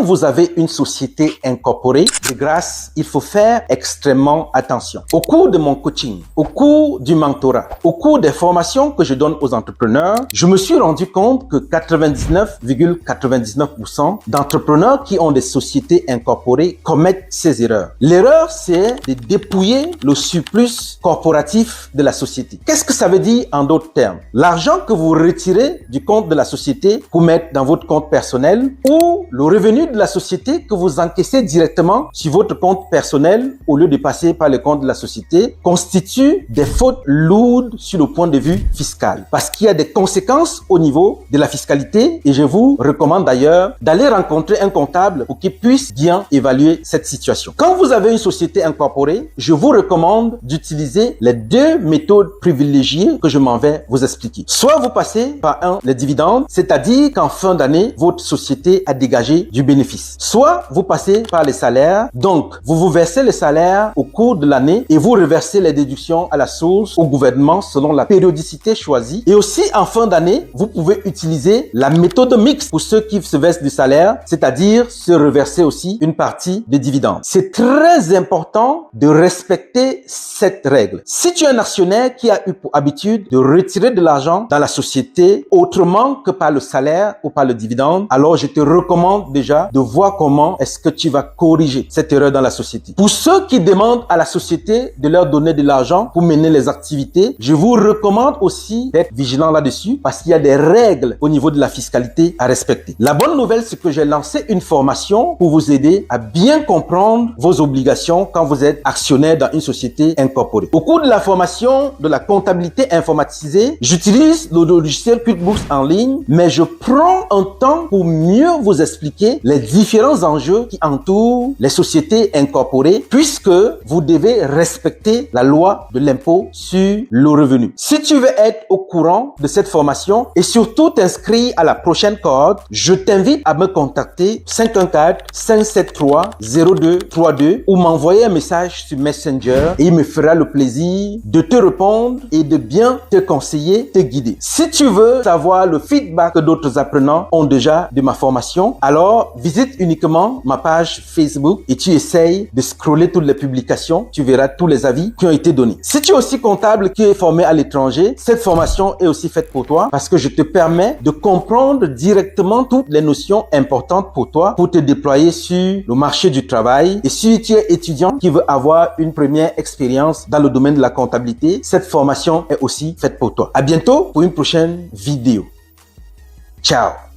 Quand vous avez une société incorporée, de grâce, il faut faire extrêmement attention. Au cours de mon coaching, au cours du mentorat, au cours des formations que je donne aux entrepreneurs, je me suis rendu compte que 99,99% d'entrepreneurs qui ont des sociétés incorporées commettent ces erreurs. L'erreur, c'est de dépouiller le surplus corporatif de la société. Qu'est-ce que ça veut dire en d'autres termes? L'argent que vous retirez du compte de la société pour mettre dans votre compte personnel ou le revenu de la société que vous encaissez directement sur votre compte personnel au lieu de passer par le compte de la société constitue des fautes lourdes sur le point de vue fiscal parce qu'il y a des conséquences au niveau de la fiscalité et je vous recommande d'ailleurs d'aller rencontrer un comptable pour qu'il puisse bien évaluer cette situation. Quand vous avez une société incorporée, je vous recommande d'utiliser les deux méthodes privilégiées que je m'en vais vous expliquer. Soit vous passez par les dividendes, c'est-à-dire qu'en fin d'année, votre société a dégagé du bénéfice. Soit vous passez par les salaires, donc vous versez les salaires au cours de l'année et vous reversez les déductions à la source au gouvernement selon la périodicité choisie. Et aussi en fin d'année, vous pouvez utiliser la méthode mixte pour ceux qui se versent du salaire, c'est-à-dire se reverser aussi une partie des dividendes. C'est très important de respecter cette règle. Si tu es un actionnaire qui a eu pour habitude de retirer de l'argent dans la société autrement que par le salaire ou par le dividende, alors je te recommande déjà de voir comment est-ce que tu vas corriger cette erreur dans la société. Pour ceux qui demandent à la société de leur donner de l'argent pour mener les activités, je vous recommande aussi d'être vigilant là-dessus parce qu'il y a des règles au niveau de la fiscalité à respecter. La bonne nouvelle, c'est que j'ai lancé une formation pour vous aider à bien comprendre vos obligations quand vous êtes actionnaire dans une société incorporée. Au cours de la formation de la comptabilité informatisée, j'utilise le logiciel QuickBooks en ligne, mais je prends un temps pour mieux vous expliquer les différents enjeux qui entourent les sociétés incorporées puisque vous devez respecter la loi de l'impôt sur le revenu. Si tu veux être au courant de cette formation et surtout t'inscrire à la prochaine cohorte, je t'invite à me contacter 514-573-0232 ou m'envoyer un message sur Messenger et il me fera le plaisir de te répondre et de bien te conseiller, te guider. Si tu veux savoir le feedback que d'autres apprenants ont déjà de ma formation, alors visite uniquement ma page Facebook et tu essayes de scroller toutes les publications, tu verras tous les avis qui ont été donnés. Si tu es aussi comptable qui est formé à l'étranger, cette formation est aussi faite pour toi parce que je te permets de comprendre directement toutes les notions importantes pour toi pour te déployer sur le marché du travail. Et si tu es étudiant qui veut avoir une première expérience dans le domaine de la comptabilité, cette formation est aussi faite pour toi. À bientôt pour une prochaine vidéo. Ciao!